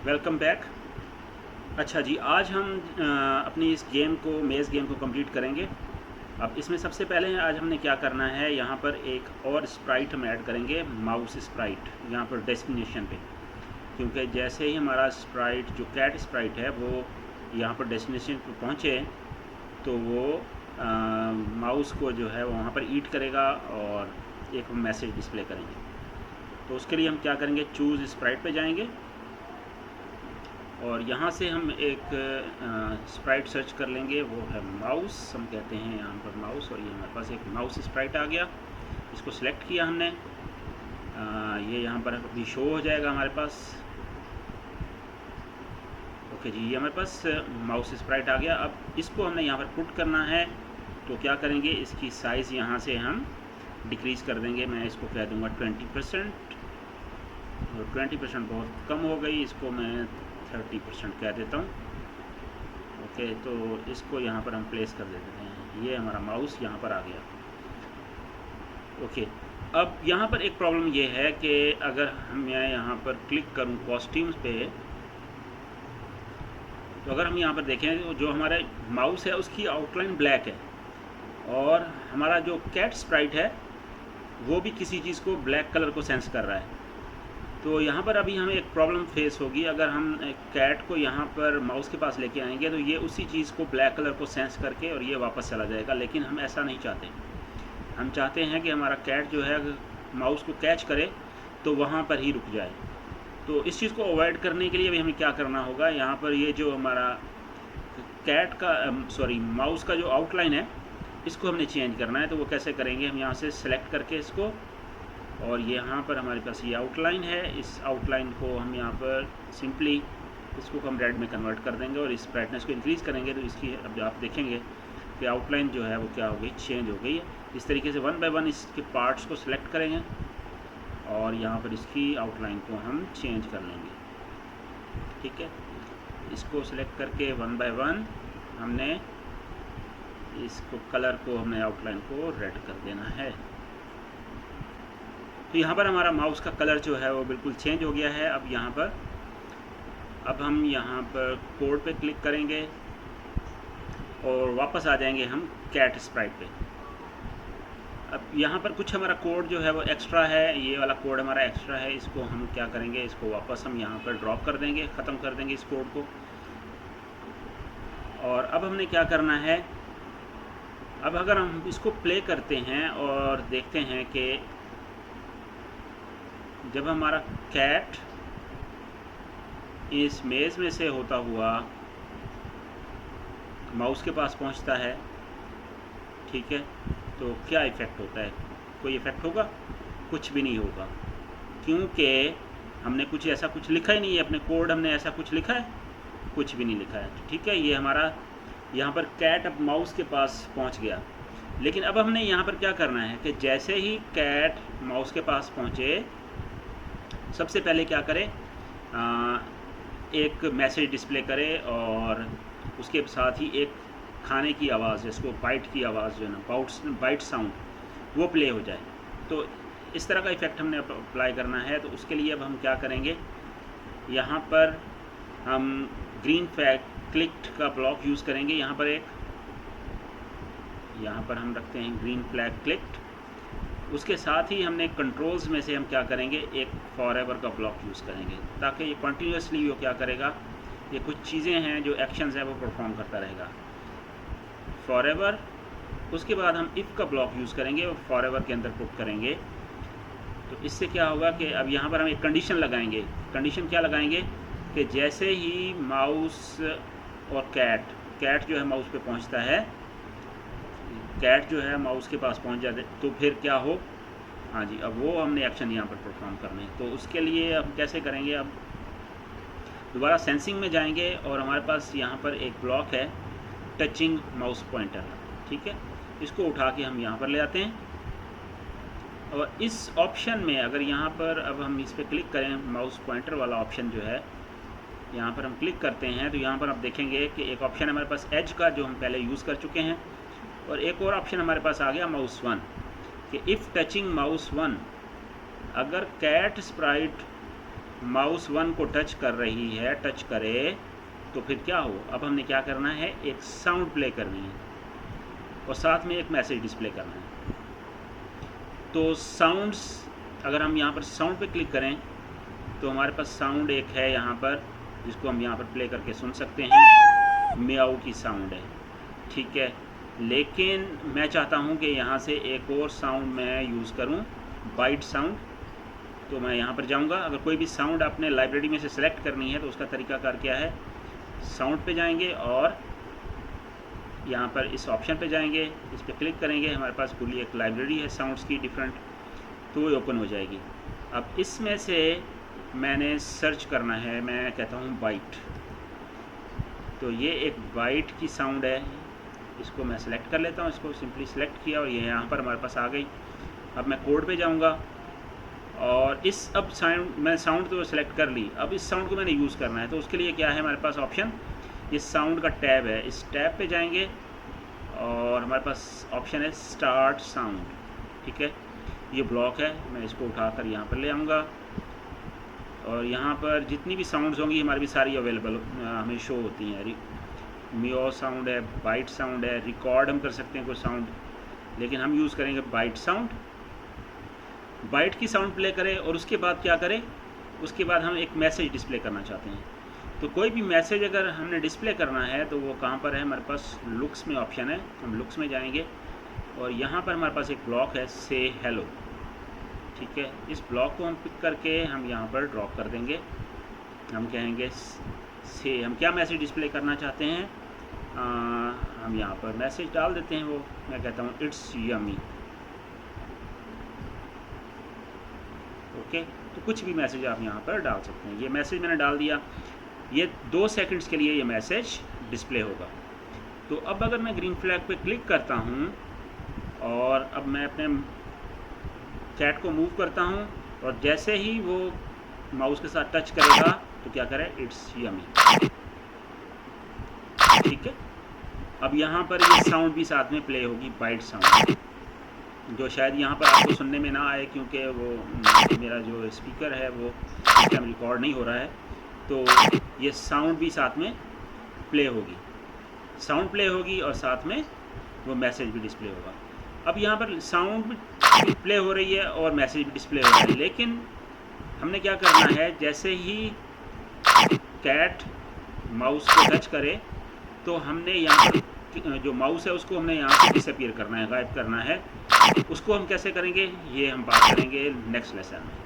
Welcome back. अच्छा जी, आज हम अपनी इस गेम को मेज़ गेम को कंप्लीट करेंगे। अब इसमें सबसे पहले आज हमने क्या करना है, यहाँ पर एक और स्प्राइट हम ऐड करेंगे, माउस स्प्राइट, यहाँ पर डेस्टिनेशन पे। क्योंकि जैसे ही हमारा स्प्राइट जो कैट स्प्राइट है वो यहाँ पर डेस्टिनेशन पर पहुँचे तो वो माउस को जो है वो वहाँ पर ईट करेगा और एक मैसेज डिस्प्ले करेंगे। तो उसके लिए हम क्या करेंगे, चूज़ स्प्राइट पे जाएंगे और यहाँ से हम एक स्प्राइट सर्च कर लेंगे, वो है माउस, हम कहते हैं यहाँ पर माउस। और ये हमारे पास एक माउस स्प्राइट आ गया, इसको सिलेक्ट किया हमने। ये यहाँ पर अभी शो हो जाएगा हमारे पास। ओके जी, ये हमारे पास माउस स्प्राइट आ गया। अब इसको हमने यहाँ पर पुट करना है, तो क्या करेंगे, इसकी साइज़ यहाँ से हम डिक्रीज़ कर देंगे। मैं इसको कह दूँगा 20%, और 20% बहुत कम हो गई, इसको मैं 30% कह देता हूँ। ओके, तो इसको यहाँ पर हम प्लेस कर देते हैं। ये हमारा माउस यहाँ पर आ गया। ओके, अब यहाँ पर एक प्रॉब्लम ये है कि अगर मैं यहाँ पर क्लिक करूँ कॉस्ट्यूम्स पे, तो अगर हम यहाँ पर देखें तो जो हमारा माउस है उसकी आउटलाइन ब्लैक है और हमारा जो कैट स्प्राइट है वो भी किसी चीज़ को ब्लैक कलर को सेंस कर रहा है। तो यहाँ पर अभी हमें एक प्रॉब्लम फेस होगी। अगर हम कैट को यहाँ पर माउस के पास लेके आएंगे तो ये उसी चीज़ को ब्लैक कलर को सेंस करके और ये वापस चला जाएगा, लेकिन हम ऐसा नहीं चाहते। हम चाहते हैं कि हमारा कैट जो है माउस को कैच करे तो वहाँ पर ही रुक जाए। तो इस चीज़ को अवॉइड करने के लिए अभी हमें क्या करना होगा, यहाँ पर ये जो हमारा कैट का माउस का जो आउटलाइन है इसको हमने चेंज करना है। तो वो कैसे करेंगे, हम यहाँ से सेलेक्ट करके इसको, और यहाँ पर हमारे पास ये आउटलाइन है, इस आउटलाइन को हम यहाँ पर सिंपली इसको हम रेड में कन्वर्ट कर देंगे और इस ब्राइटनेस को इंक्रीज़ करेंगे। तो इसकी अब आप देखेंगे कि आउटलाइन जो है वो क्या हो गई, चेंज हो गई है। इस तरीके से वन बाय वन इसके पार्ट्स को सिलेक्ट करेंगे और यहाँ पर इसकी आउटलाइन को हम चेंज कर लेंगे। ठीक है, इसको सिलेक्ट करके वन बाय वन हमने इसको कलर को हमने आउटलाइन को रेड कर देना है। तो यहाँ पर हमारा माउस का कलर जो है वो बिल्कुल चेंज हो गया है। अब हम यहाँ पर कोड पे क्लिक करेंगे और वापस आ जाएंगे हम कैट स्प्राइट पे। अब यहाँ पर कुछ हमारा कोड जो है वो एक्स्ट्रा है, ये वाला कोड हमारा एक्स्ट्रा है। इसको हम क्या करेंगे, इसको वापस हम यहाँ पर ड्रॉप कर देंगे, ख़त्म कर देंगे इस कोड को। और अब हमने क्या करना है, अब अगर हम इसको प्ले करते हैं और देखते हैं कि जब हमारा कैट इस मेज़ में से होता हुआ माउस के पास पहुंचता है, ठीक है, तो क्या इफ़ेक्ट होता है, कोई इफ़ेक्ट होगा? कुछ भी नहीं होगा, क्योंकि हमने कुछ ऐसा कुछ लिखा ही नहीं है, अपने कोड हमने ऐसा कुछ लिखा है, कुछ भी नहीं लिखा है। ठीक है, ये हमारा यहाँ पर कैट अब माउस के पास पहुँच गया। लेकिन अब हमने यहाँ पर क्या करना है कि जैसे ही कैट माउस के पास पहुँचे, सबसे पहले क्या करे, एक मैसेज डिस्प्ले करे और उसके साथ ही एक खाने की आवाज़, जिसको बाइट की आवाज़ जो है ना, बाइट साउंड, वो प्ले हो जाए। तो इस तरह का इफ़ेक्ट हमने अप्लाई करना है। तो उसके लिए अब हम क्या करेंगे, यहाँ पर हम ग्रीन फ्लैग क्लिक्ड का ब्लॉक यूज़ करेंगे। यहाँ पर हम रखते हैं ग्रीन फ्लैग क्लिक्ड। उसके साथ ही हमने कंट्रोल्स में से हम क्या करेंगे, एक फॉरएवर का ब्लॉक यूज़ करेंगे, ताकि ये कंटिन्यूसली वो क्या करेगा, ये कुछ चीज़ें हैं जो एक्शंस हैं वो परफॉर्म करता रहेगा, फॉरएवर। उसके बाद हम इफ़ का ब्लॉक यूज़ करेंगे और फॉरएवर के अंदर पुट करेंगे। तो इससे क्या होगा कि अब यहाँ पर हम एक कंडीशन लगाएंगे। कंडीशन क्या लगाएंगे कि जैसे ही माउस और कैट जो है माउस पे पहुँचता है, कैट जो है माउस के पास पहुंच जाते, तो फिर क्या हो, हाँ जी, अब वो हमने एक्शन यहाँ पर परफॉर्म करने हैं। तो उसके लिए हम कैसे करेंगे, अब दोबारा सेंसिंग में जाएंगे और हमारे पास यहाँ पर एक ब्लॉक है टचिंग माउस पॉइंटर। ठीक है, इसको उठा के हम यहाँ पर ले आते हैं और इस ऑप्शन में अगर यहाँ पर अब हम इस पर क्लिक करें, माउस पॉइंटर वाला ऑप्शन जो है, यहाँ पर हम क्लिक करते हैं तो यहाँ पर आप देखेंगे कि एक ऑप्शन हमारे पास एज का, जो हम पहले यूज़ कर चुके हैं, और एक और ऑप्शन हमारे पास आ गया माउस 1 कि इफ़ टचिंग माउस 1, अगर कैट स्प्राइट माउस 1 को टच कर रही है, टच करे तो फिर क्या हो, अब हमने क्या करना है, एक साउंड प्ले करनी है और साथ में एक मैसेज डिस्प्ले करना है। तो साउंड्स, अगर हम यहाँ पर साउंड पे क्लिक करें तो हमारे पास साउंड एक है यहाँ पर, जिसको हम यहाँ पर प्ले करके सुन सकते हैं, म्याऊ की साउंड है, ठीक है। लेकिन मैं चाहता हूँ कि यहाँ से एक और साउंड मैं यूज़ करूँ, बाइट साउंड। तो मैं यहाँ पर जाऊँगा, अगर कोई भी साउंड आपने लाइब्रेरी में से सेलेक्ट करनी है तो उसका तरीकाकार क्या है, साउंड पे जाएंगे और यहाँ पर इस ऑप्शन पे जाएंगे, इस पर क्लिक करेंगे, हमारे पास पूरी एक लाइब्रेरी है साउंड्स की डिफरेंट, तो वो ओपन हो जाएगी। अब इसमें से मैंने सर्च करना है, मैं कहता हूँ बाइट। तो ये एक बाइट की साउंड है, इसको मैं सेलेक्ट कर लेता हूँ, इसको सिंपली सेलेक्ट किया और ये यहाँ पर हमारे पास आ गई। अब मैं कोड पे जाऊँगा और इस अब साउंड, मैं साउंड तो सेलेक्ट कर ली, अब इस साउंड को मैंने यूज़ करना है। तो उसके लिए क्या है हमारे पास ऑप्शन, इस साउंड का टैब है, इस टैब पे जाएंगे और हमारे पास ऑप्शन है स्टार्ट साउंड, ठीक है। ये ब्लॉक है, मैं इसको उठाकर यहाँ पर ले आऊँगा और यहाँ पर जितनी भी साउंड्स होंगी हमारी भी सारी अवेलेबल हमें शो होती हैं। म्याऊ साउंड है, बाइट साउंड है, रिकॉर्ड हम कर सकते हैं कोई साउंड, लेकिन हम यूज़ करेंगे बाइट साउंड। बाइट की साउंड प्ले करें और उसके बाद क्या करें, उसके बाद हम एक मैसेज डिस्प्ले करना चाहते हैं। तो कोई भी मैसेज अगर हमने डिस्प्ले करना है तो वो कहाँ पर है, हमारे पास लुक्स में ऑप्शन है, हम लुक्स में जाएंगे और यहाँ पर हमारे पास एक ब्लॉक है से हेलो, ठीक है। इस ब्लॉक को हम पिक करके हम यहाँ पर ड्रॉप कर देंगे। हम कहेंगे से, हम क्या मैसेज डिस्प्ले करना चाहते हैं, हम यहाँ पर मैसेज डाल देते हैं, वो मैं कहता हूँ इट्स यमी, ओके। तो कुछ भी मैसेज आप यहाँ पर डाल सकते हैं। ये मैसेज मैंने डाल दिया, ये 2 सेकंड्स के लिए ये मैसेज डिस्प्ले होगा। तो अब अगर मैं ग्रीन फ्लैग पे क्लिक करता हूँ और अब मैं अपने कैट को मूव करता हूँ और जैसे ही वो माउस के साथ टच करेगा तो क्या करे, इट्स यमी, ठीक है। अब यहाँ पर ये साउंड भी साथ में प्ले होगी, बाइट साउंड, जो शायद यहाँ पर आपको सुनने में ना आए क्योंकि वो मेरा जो स्पीकर है वो सिस्टम रिकॉर्ड नहीं हो रहा है। तो ये साउंड भी साथ में प्ले होगी, साउंड प्ले होगी और साथ में वो मैसेज भी डिस्प्ले होगा। अब यहाँ पर साउंड भी प्ले हो रही है और मैसेज भी डिस्प्ले हो रहा है, लेकिन हमने क्या करना है, जैसे ही कैट माउस को टच करे तो हमने यहाँ पर जो माउस है उसको हमने यहाँ से डिसअपीयर करना है, गायब करना है। उसको हम कैसे करेंगे ये हम बात करेंगे नेक्स्ट लेसन में।